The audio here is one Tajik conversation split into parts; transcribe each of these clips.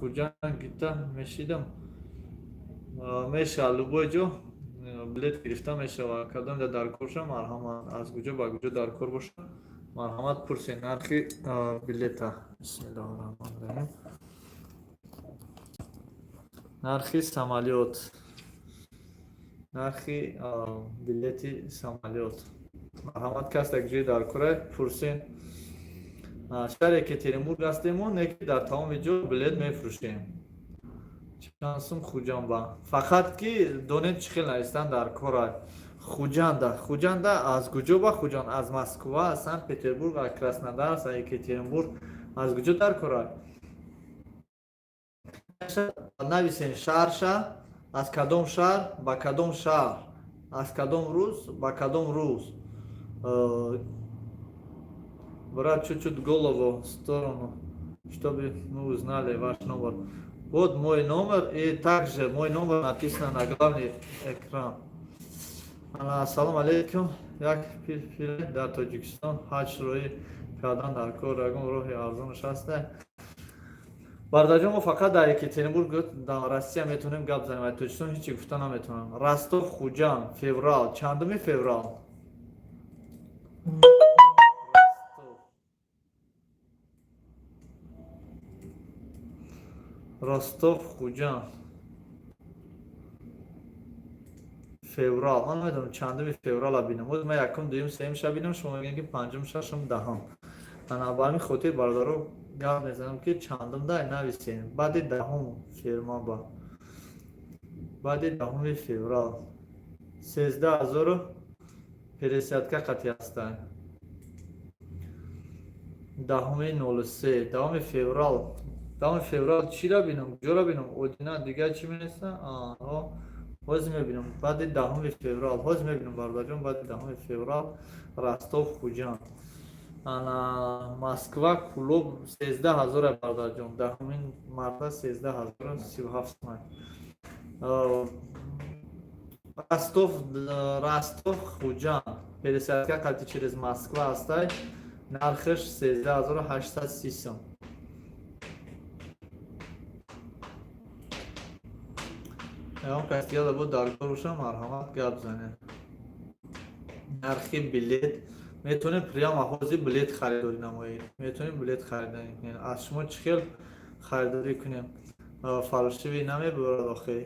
کجا گیتا میشیدم میشه لوبوی جو بلیت گرفتم میشه و کدام در کورشم مرحمت از کجا با کجا در کور باشه مرحمت پرسی نرخی بلیت بسم الله الرحمن الرحیم نرخی سمالیات نرخی بلیتی سمالیات مرحمت کس یک جای در کوره پرسین شهر یکترینبورگ هستیم و نکی در تمام جو بلیت میفروشیم چانسم خوجانبا فقط که دونید چخیل نیستن در کورای خوجانده از کجا با خوجان از مسکو سن پتربورگ و کراسنودار از یکترینبورگ از کجا در کورای نویسین شهرشا از کدام شهر با کدام شهر از کدام روز با کدام روз брат чуть-чуть голову в сторону чтобы мы узнали ваш номер. Вот мой номер и также мой номер написано на главный экран. Ассалому алейкум. Як пир дар Тоҷикистон ҳаҷ роҳи кардан дар кор ягон роҳи арзонаш аст. Бардаҷон мо фақат дар Екатеринбург дар Россия метавонем гап занем, дар Тоҷикистон ҳеҷ чӣ гуфта наметавонам. Ростов, Хуҷанд, феврал, чандуми феврал? Ростов, Хуҷанд. Феврал. Ман намедонам чандуми феврала бинам. Оз ман якум, дуюм, сеюм ша бинам, шумо мегӯед ки панҷум, шашум, даҳум. Ана ба ҳамин хотир бародаро гап мезанам ки чандум дай нависем. Баъди даҳум фирма ба. Баъди даҳуми феврал. 13050 қатъи ҳастанд. даҳуми 03. даҳуми феврал. даҳуми феврал чиро бинам? Куҷоро бинам? Одина дигар чӣ менеста? ҳозир мебинам. Баъди даҳуми феврал. ҳозир мебинам бародарҷон. Баъди даҳуми феврал. Ростов, Хуҷанд. Ана Москва клуб 13000 бародарҷон. даҳумин марта 13037 ман. Ростов, Хуҷанд. 50 қатъи через Москва ҳастай. нархаш 13830 сом. ягон кас яда буд дар кор бошам марҳамат гап занед. нархи билет метавонем прямо ҳозир билет харидорӣ намоед. Метавонем билет харидорӣ кунем. Аз шумо чӣ хел харидорӣ кунем? Фаршивӣ намебарад охе.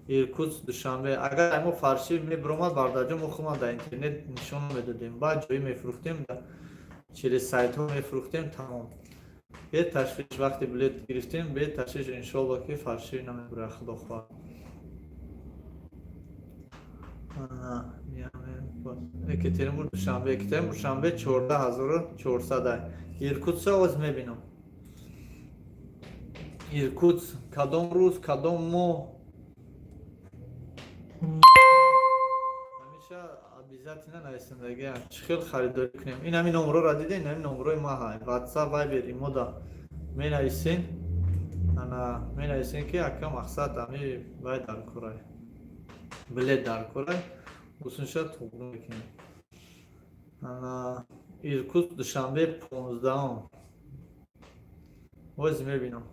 Иркутск, Душанбе. Агар мо фаршивӣ мебаромад бародарҷон мо худмон дар интернет нишон медодем. Баъд ҷои мефурӯхтем через сайтҳо мефурӯхтем тамом. Бе ташвиш вақте билет гирифтем бе ташвиш иншоалло ки фаршивӣ намебарад худохоҳ. Екатеринбург, Душанбе. Екатеринбург, Душанбе 14400. Иркутска оз мебинам. Иркутск кадом рӯз, кадом моҳ? ҳамеша обязательно нависандагӣ чӣ хел харидорӣ кунем? Ин ҳамин номерҳоро дида, ин ҳамин номерҳои ма ҳай. WhatsApp, Viber, имода менависен. Ана менависен ки ака мақсад ҳами вай дар корай. Билет дар корай. Усунша туғру мекунем. Ана Иркутск, Душанбе 15. ҳозир мебинам.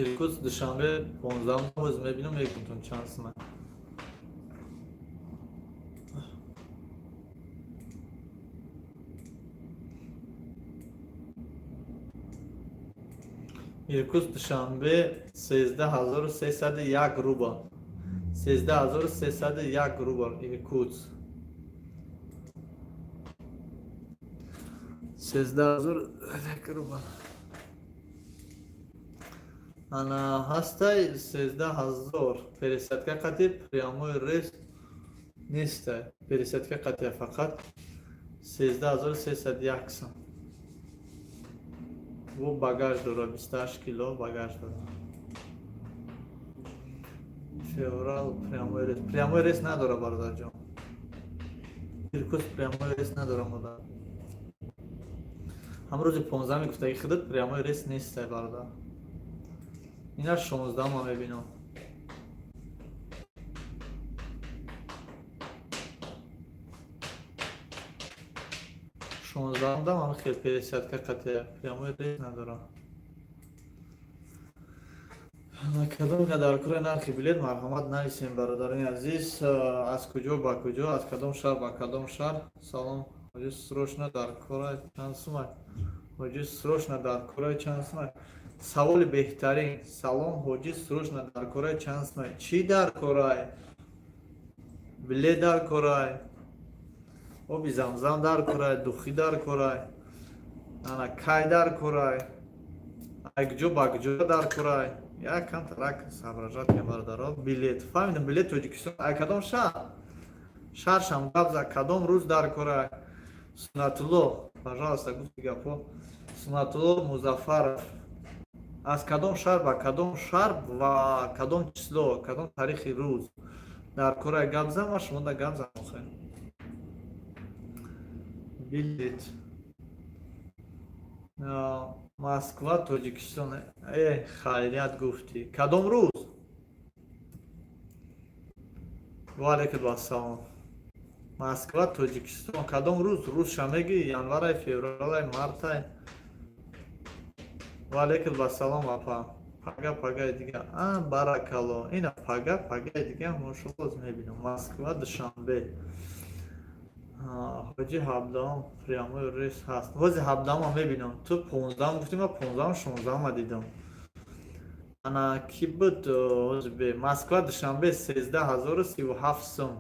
Иркутск, Душанбе 15. ҳозир мебинам. Мекунтон чанд сумай. Иркутск, Душанбе 13301 рубл. 13301 рубл Иркутск. 13001 рубл. Ана ҳастай 13000. 50 қатъи прямой рейс нестай. 50 қатъи фақат 13301 сом. Во багаж дорад, 28 кило багаж дорад. Феврал прямой рейс. Прямой рейс надорад бародарҷон. Иркутск прямой рейс надорад модар. ҳам рӯзи 15 мегуфта ки худат прямой рейс нестай бародар. Ина 16 ма мебинам. 16 дам ан хел 50 ка қате прямой рейс надорам. Кадом ка дар кори нархи билет марҳамат нависем бародарони азиз, аз куҷо ба куҷо, аз кадом шаҳр ба кадом шаҳр. Салом ҳоҷи срочно дар кора чанд сумай? ҳоҷи срочно дар кора чанд сумай? Саволи беҳтарин. Салом ҳоҷи срочно дар кора чанд сумай? Чӣ дар корай? Билет дар корай? оби замзам дар корай? духӣ дар корай? ана кай дар корай? айгҷо ба куҷо дар корай? Якам тарак соображат кунед бародаро. Билет. Фаҳмидам билет Тоҷикистон. Ай кадом шаҳр? Шаҳршам гап зад. Кадом рӯз дар корай? Сунатулло. Пожалуйста, гуфти гапо. Сунатулло Музаффаров. Аз кадом шаҳр ба кадом шаҳр ва кадом число, кадом таърихи рӯз дар корай гап зад ва шумо да гап зад охир. Билет. Москва, Тоҷикистон. Хайрият гуфтӣ. Кадом рӯз? Ва алайкум ассалом. Москва, Тоҷикистон. Кадом рӯз? Рӯзша мегӣ? Январай, февралай, мартай? Ва алайкум ассалом апа. Пага дига. Баракалло. Ина пага дига мошаллоз мебинам. Москва, Душанбе. ҳоҷи 17 прямой рейс ҳаст. ҳози 17 мебинам. Ту 15 гуфтӣ, ма 15 16 дидам. ана ки буд ҳози бе Москва Душанбе 13037 сум.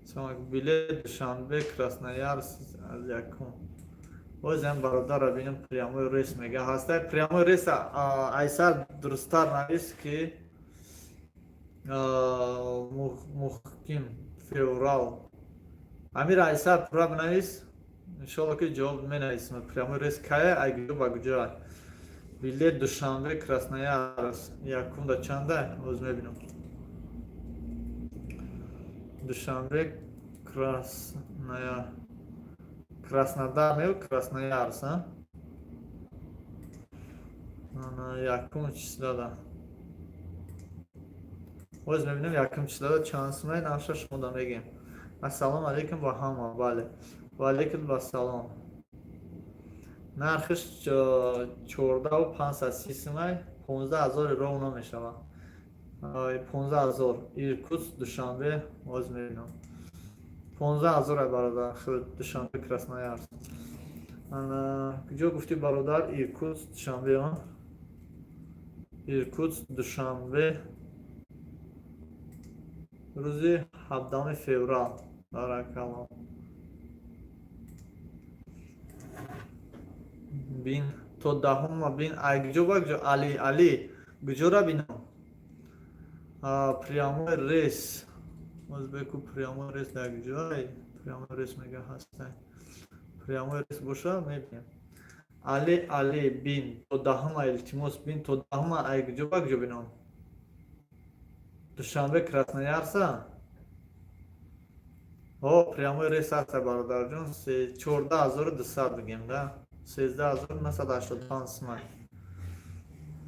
Самак билет Душанбе Красноярск аз якум. ҳозиам бародара бинам прямой рейс мега ҳастай. Прямой рейс айсар дурусттар навис ки муҳким феврал. Амир айсар пура бинавис. Иншолло ки ҷавоб менависам. Прямой рейс кая? Айгҷо ба куҷо? Билет Душанбе Красноярск. Якумда чанда? ҳоз мебинам. Душанбе Краснодар меё Красноярск, ана якум числода. ҳоз мебинам якум числода чанд сумай навша шумо да мегем. Ассалому алайкум ба ҳама. Бале. Ва алайкум ассалом. Нархиш 14530 сумай, 15000 ровно мешавад. 15000 Иркутск Душанбе ҳоз мебинам. 15000 бародар Душанбе Красноярск. ана куҷо гуфтӣ бародар? Иркутск Душанбе. Иркутск Душанбе рӯзи 17 феврал. Баракалло. бин то 10 бин айгҷо ба куҷо? Али куҷора бинам? Прямой рейс. Озбеку прямой рейс дар куҷои? Прямой рейс мега ҳастай. Прямой рейс боша мебинем. Али бин то 10 илтимос бин то 10 айгҷо ба куҷо бинам? Душанбе Красноярск. Прямой рейс ҳаста бародарҷон. 14200 бигем да. 13985 сумай.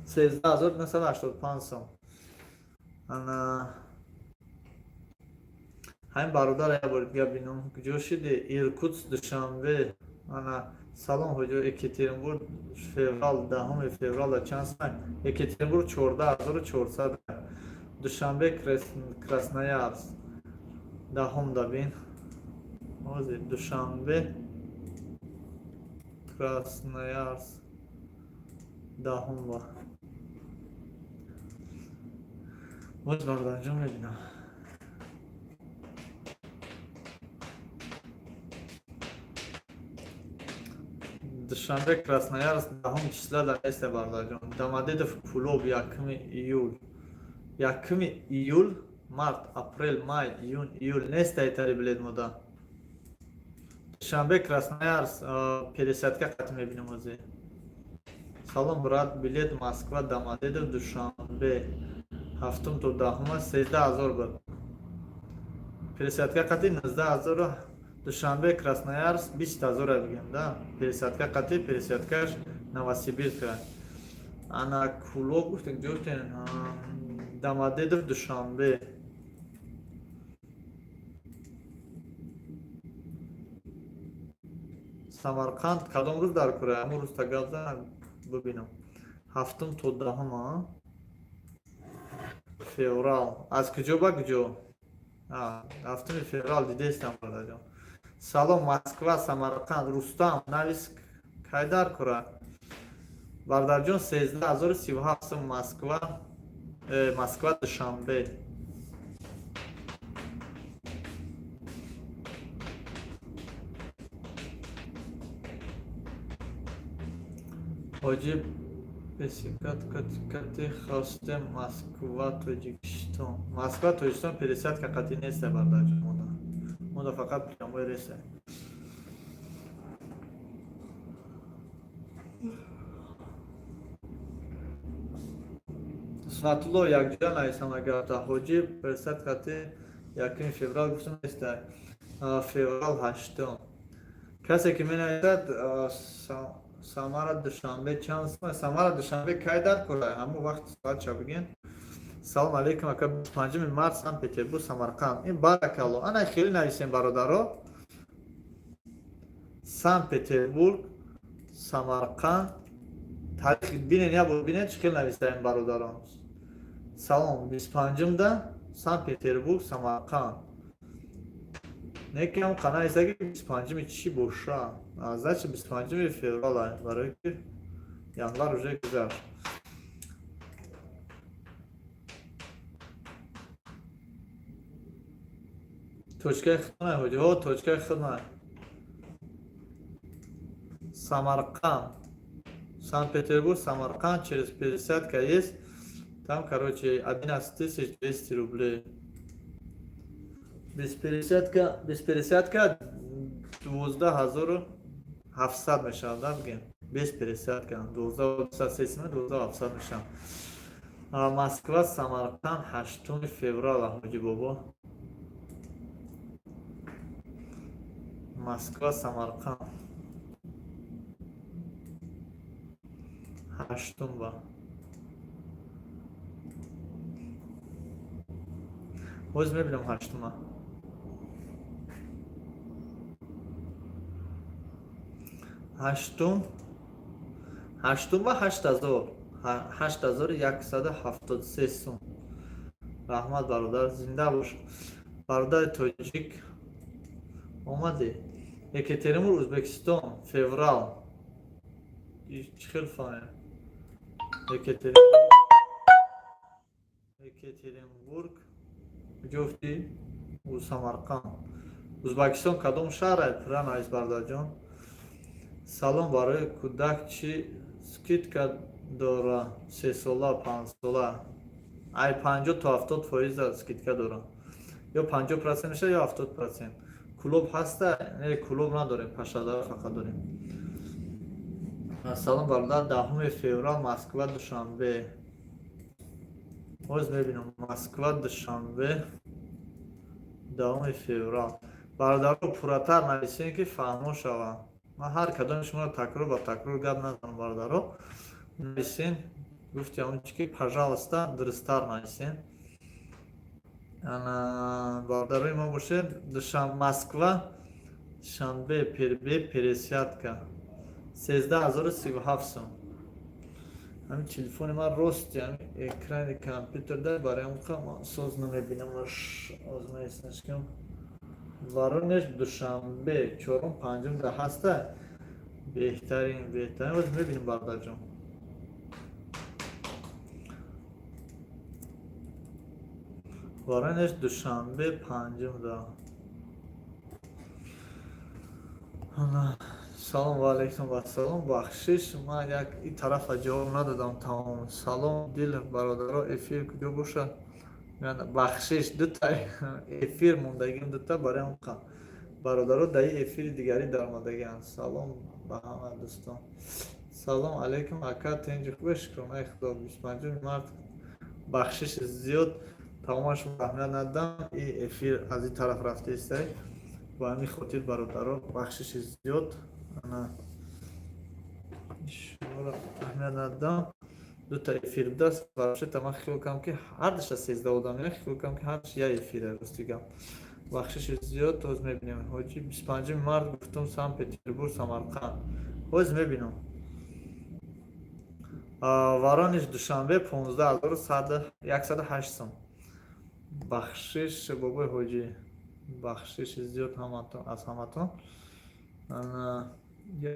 13985 сум. ана ҳамин бародар ябор дига бинам. куҷо шиди? Иркутск Душанбе. ана салом ҳоҷо Екатеринбург феврал 10 феврал чанд сумай? Екатеринбург 14400. Душанбе Красноярск 10 да бин. ҳозир Душанбе Красноярск 10 ба. боз бародарҷон мебинам. Душанбе Красноярск 10 числа да неста бародарҷон. Домодедов Пулов 1 июл. 1 июл, март, апрел, май, июн, июл неста этари билет мода. Душанбе Красноярск 50 ка қат мебинам ҳозир. Салом брат, билет Москва Домодедов Душанбе 7 то 10 13000 буд. 50 ка қати 19000. Душанбе Красноярск 20000 бигем да. 50 ка қати 50 каш Новосибирска. ана куло гуфтем ҷоштен Домодедов Душанбе. самарқанд кадом рӯз дар кора ҳамун рӯз та гап зан бубинам 7 то 10 феврал аз куҷо ба куҷо 7 феврал дидестам бардаҷон салом Москва Самарқанд Рустам навис кай дар кора бардарҷон 13037 сум Москва Душанбе ҳоҷиб пересадка кати хостем Москва Тоҷикистон Москва Тоҷикистон пересадка қати неста бардаҷон мода фақат прямой рейсе Сунатулло якҷоя нависам агар та ҳоҷиб пересадка қати 1 феврал гуфтам неста феврал 8 касе ки менависад Самара Душанбе чанд Самара Душанбе кай дар кора ҳамун вақт соат ча бигин салом алейкум ака 25 март Санкт Петербург Самарқанд ин баракалло ана хеле нависем бародаро Санкт Петербург Самарқанд тарихи бинен я бинен чӣ хел нависаем бародарон салом 25 да Санкт Петербург Самарқанд некам қана исаги 25 чӣ боша азачи 25 феврал барои ки январ уже гузашт точкаи хидмат ҳоҷиҳо точкаи хидмат Самарқанд Санкт-Петербург Самарқанд через пересадка есть там короче 11200 рублей без пересадка 12700 мешавад да бигем без пересадка 12700 мешавад Москва Самарқанд 8 феврал ҳоҷи бобо Москва Самарқанд 8 ба боз мебинам 8 ба 8173 сум раҳмат бародар зинда бош бародари тоҷик омаде Екатеринбург Узбекистон феврал чхел фаҳем Екатеринбург ҷуфти Самарқанд Узбекистон кадом шаҳр пранавис бародарҷон салом барои кӯдак чӣ скидка дора 3 сола 5 сола ай 50 то 70% скидка дора ё 50% мешавад ё 70% клуб ҳаста не клуб надорем пашадар фақат дорем салом бародар 10 феврал Москва Душанбе боз мебинам Москва Душанбе 10 феврал бародаро пурратар нависем ки фаҳмо шавад ман ҳар кадоми шуморо такрор ба такрор гап назанам бародаро нависен гуфтем он чи ки пожалуйста дурусттар нависен бародарои мо бошед Москва Душанбе пересадка 13037 сум ҳамин телефони ман рости ҳамин экрани компютерда барои онқа соз намебинам озмаиснашкам Воронеж Душанбе 4-5 да ҳаста беҳтарин боз мебинем бародарҷон Воронеж Душанбе 5 да салом ва алейкум вассалом бахшиш ман як ин тарафа ҷавоб надодам тамом салом дил бародаро эфир куҷо бошад бахшиш дута эфир мондагим дута барои онқа бародаро даи эфири дигари даромадагианд салом ба ҳама дӯстон салом алейкум ака тенҷи хубе шукром ай худо 25 март бахшиш зиёд тамомаш аҳамият надам ин эфир аз ин тараф рафтаистай ба ҳамин хотир бародаро бахшиши зиёд шуморо аҳамият надам дута эфир будаст барошета ман хиёл кардам ки ҳардуша 13 одам хиёл кардам ки ҳардуш як эфире рости гап бахшиш зиёд ҳоз мебинем. ҳоҷӣ 25 март гуфтум Санкт Петербург Самарқанд. ҳоз мебинам. Воронеж душанбе 15108 сом. бахшиш бобои ҳоҷӣ бахшиш зиёд аз ҳаматон.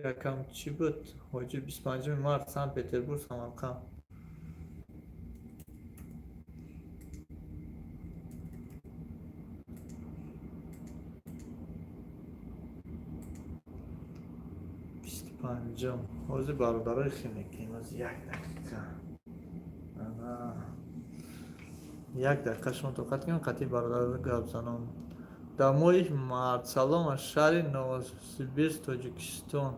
Якам чӣ буд? ҳоҷӣ 25 март Санкт Петербург Самарқанд. панҷам ҳозир бародарои химикӣ ҳоз як дақиқа шумо тоқат кунед қатъи бародаро гап занам. дар моҳи март салом аз шаҳри Новосибирск Тоҷикистон.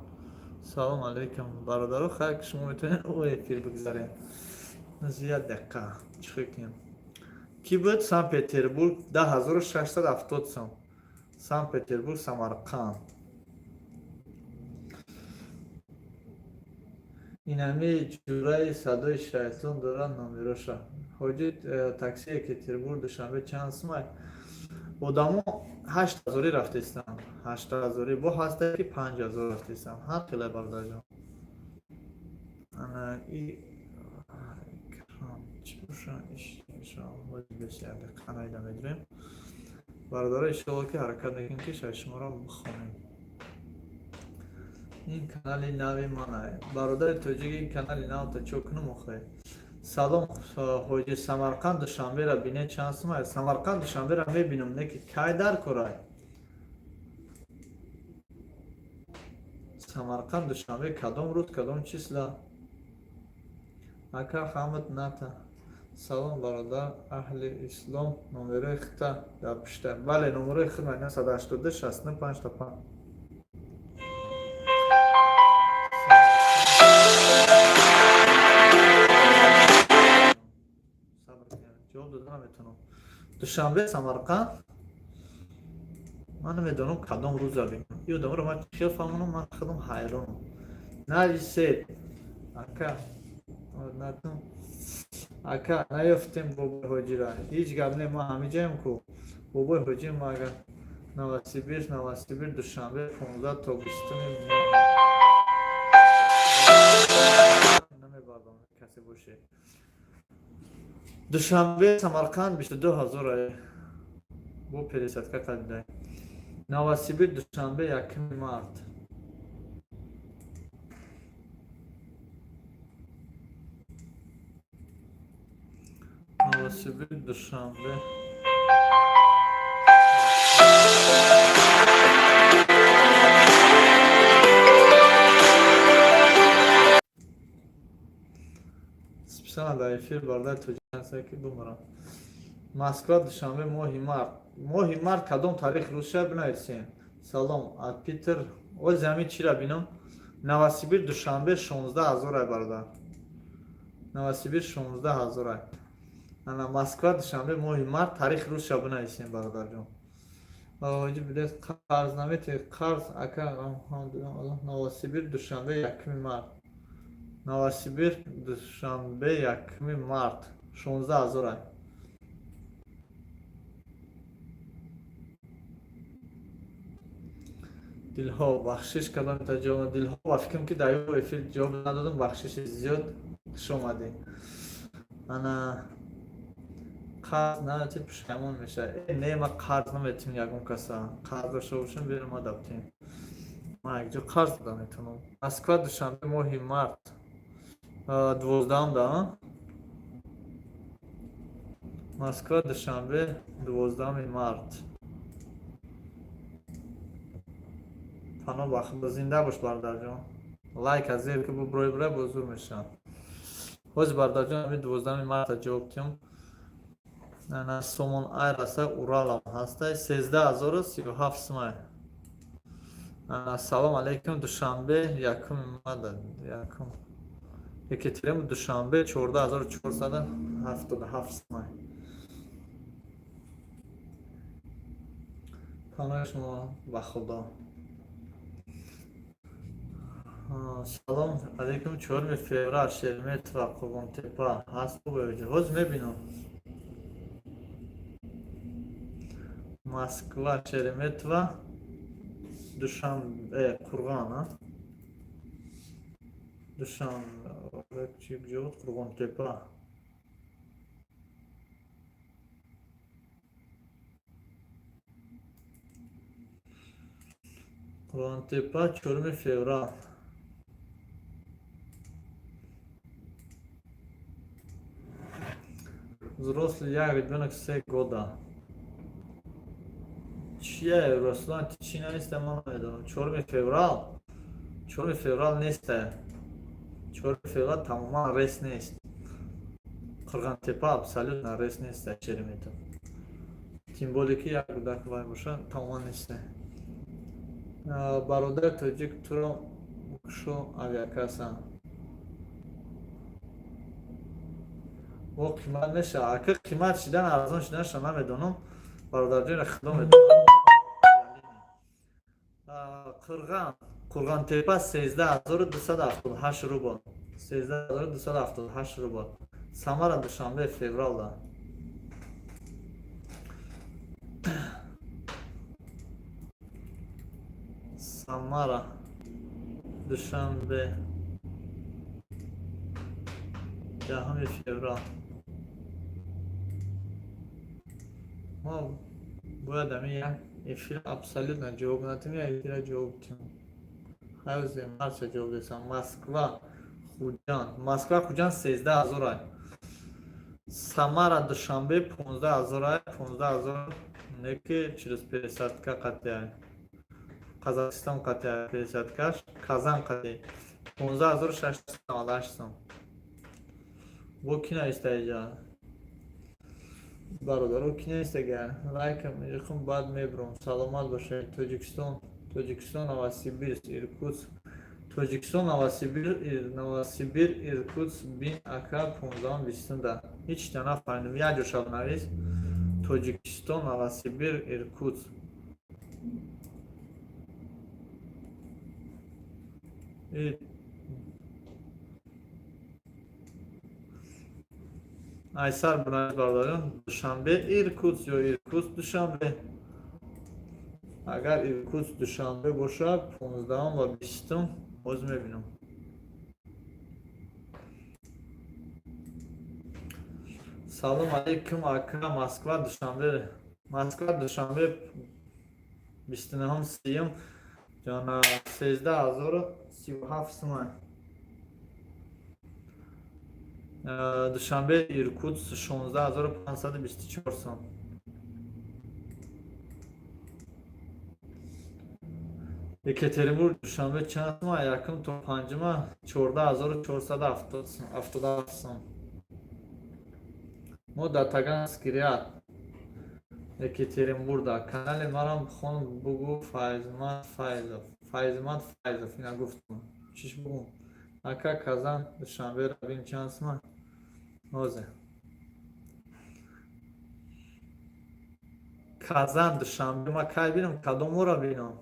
салом алейкум бародаро, хайр ки шумо метавонед о эфир бигзаред. аз як дақиқа чӣ кунем? Ки буд? Санкт Петербург 10670 сом. Санкт Петербург Самарқанд. инами ҷураи садои шайтон дорад номероша. ҳоҷӣ такси Екатеринбург душанбе чанд сомай? одамо 8000 рафтестам. 8000 бо ҳаста ки 5000 рафтестам. ҳар хела бардаҷон. ана и чӣ боша иш бесяр қанайда медирем. бародаро иншоалло ки ҳаракат мекунем ки шуморо бихонем. ин канали нави мана. бародари тоҷик ин канали навта чокунум охе. салом ҳоҷӣ Самарқанд душанбера бине чанд сомай? Самарқанд душанбера мебинам не ки кай дар корай. Самарқанд душанбе кадом рӯз кадом числа? Ака Ҳамид ната. салом бародар аҳли ислом номерои хита дар пишта. бале номерои хита 982 65 5. ҷавоб дода наметавонам. душанбе Самарқанд ман намедонам кадом рӯза бинам. ин одаморо ман чӣ фаҳмонам? ман худам ҳайронам. нависед ака натун ака наёфтем бобои ҳоҷира. ҳеҷ гап не, ман ҳамиҷаем ку бобои ҳоҷи мага Новосибирск душанбе 15 тобистони намебардам касе боше. душанбе Самарқанд 22000 бо пересадка кадидай. Новосибирск душанбе 1 март. Новосибирск душанбе специально дар эфир бардар тоҷикистон ки бумарам. Москва душанбе моҳи март кадом таърих рӯз шаб бинависем. салом аз Питер. ои замин чира бинам? Новосибирск душанбе 16000 бародар. Новосибирск 16000. ана Москва душанбе моҳи март таърих рӯз шаб бинависем бародарҷон. ҳоҷӣ бидес қарз наметавонед қарз ака Новосибирск душанбе 1 март. Новосибирск душанбе 1 март 16000. дилҳо бахшиш кадом таҷоба дилҳо ба фикрам ки дар эфир ҷавоб надодам. бахшиши зиёд хуш омадед. ана қарз наметавонед пушаймон мешавед. не ман қарз наметавонам ягон каса қарз дошта бошам берам адаптем. ман якҷо қарз дода метавонам. Москва душанбе моҳи март 12 Москва душанбе 12 март. пано бахуда зинда бош бародарҷон. лайк аз зер ки буброи бузур мешавам. ҳоз бародарҷон ами 12 марта ҷавоб дидам. ана сомон айраса уралам ҳастай 13037 сомай. салом алейкум душанбе 1 март. Екатеринбург душанбе 14477 сомай. панои шумо ба худо. салом алейкум 4 феврал Шереметова Қурбонтепа ҳаст. ҳоз мебинам. Moskva, Sheremetyevo, Dushanbe, Qurg'on, Dushanbe, Chibjot, Qurg'ontepa. Qurg'ontepa, 4 fevral. Взрослый я ребенок 3 года. چیه رسولان چی نیست ما میدونم 4 فوریه 4 فوریه نیست 4 فوریه تماما ریس نیست Qirg'ontepa абсолютно ریس نیست Sheremetyevo тем более ки як кудак вай боша тамоман نیست бародар тоҷик туро шо авиакаса во қимат меша ака қимат шидан арзон шидан шо намедонам бародарҷони худо медонам Qurg'ontepa 13278 rubl 13278 rubl Samara Dushanbe fevralda Samara Dushanbe 10 fevral ما باید یک افیر абсолютно جواب ندیم یا افیر جواب دیم حوزه مرچه جواب دیسم Moskva Xujan 13000 ай Samara Dushanbe 15000 ай 15000 неки через пересадка катя Казахстан катя пересадка Казан катя 15698 сом бо кина истайҷа бародаро кина истага лайкам мехом бад мебром саломат бошед Тоҷикистон Новосибирск Иркутск Тоҷикистон Новосибир Иркутск бин ака 15-20 ҳеҷ та нафаҳмидам як ҷо шав навис Тоҷикистон Новосибир Иркутск айсар бинавис бародарон Душанбе Иркутск ё Иркутск Душанбе агар Иркутск Душанбе бошад 15 ва 20 боз мебинам салом алейкум ака Москва Душанбе 29 ҷона 13037 сум Душанбе Иркутск 16524 сум Екатеринбург Душанбе чанд сум якум то панҷума 14477 сум мо дар Таганский ряд Екатеринбургда канали марам хон бугу Файзмат Файзов ина гуфтам чиш бугу ака Казан Душанбе рабин чанд сум нозе Казан Душанбе ма кай бинам кадомора бинам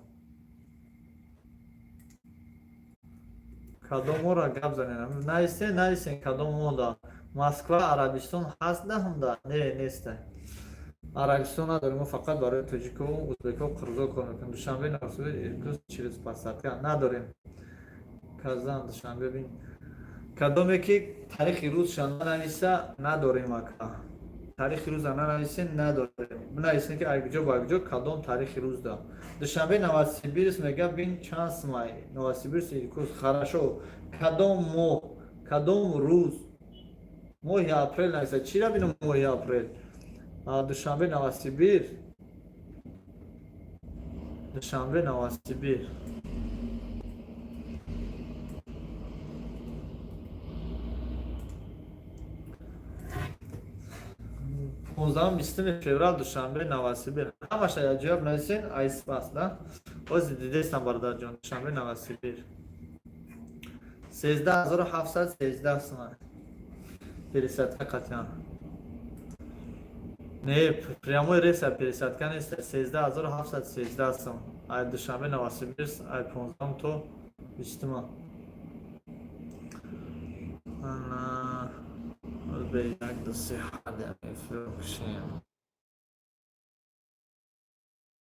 кадомора гап заненам наистен кадомода Москва Арабистон ҳаст наҳамда не неста Арабистон надорим фақат барои тоҷико узбеко қирғизо кор мекунем Душанбе Новосибир Иркутск через посадка надорим Казан Душанбе бин кадоме ки таърихи рӯзша нанависа надорим ака таърихи рӯза нанависен надорим бинависен ки агҷо ба агҷо кадом таърихи рӯз да Душанбе Новосибирск мега бин чанд сумай Новосибирск Иркутск хорошо кадом моҳ кадом рӯз моҳи апрел нависа чира бинам моҳи апрел Душанбе Новосибир 15-20 феврал Душанбе Новосибир ҳамаша як ҷавоб нависен айспас да ози дидестам бародарҷон Душанбе Новосибир 13713 сум пересадка катян не прямой рейса пересадка нест 13713 сум ай Душанбе Новосибир ай 15 то 20 ана به یک دو سه حد فروشیم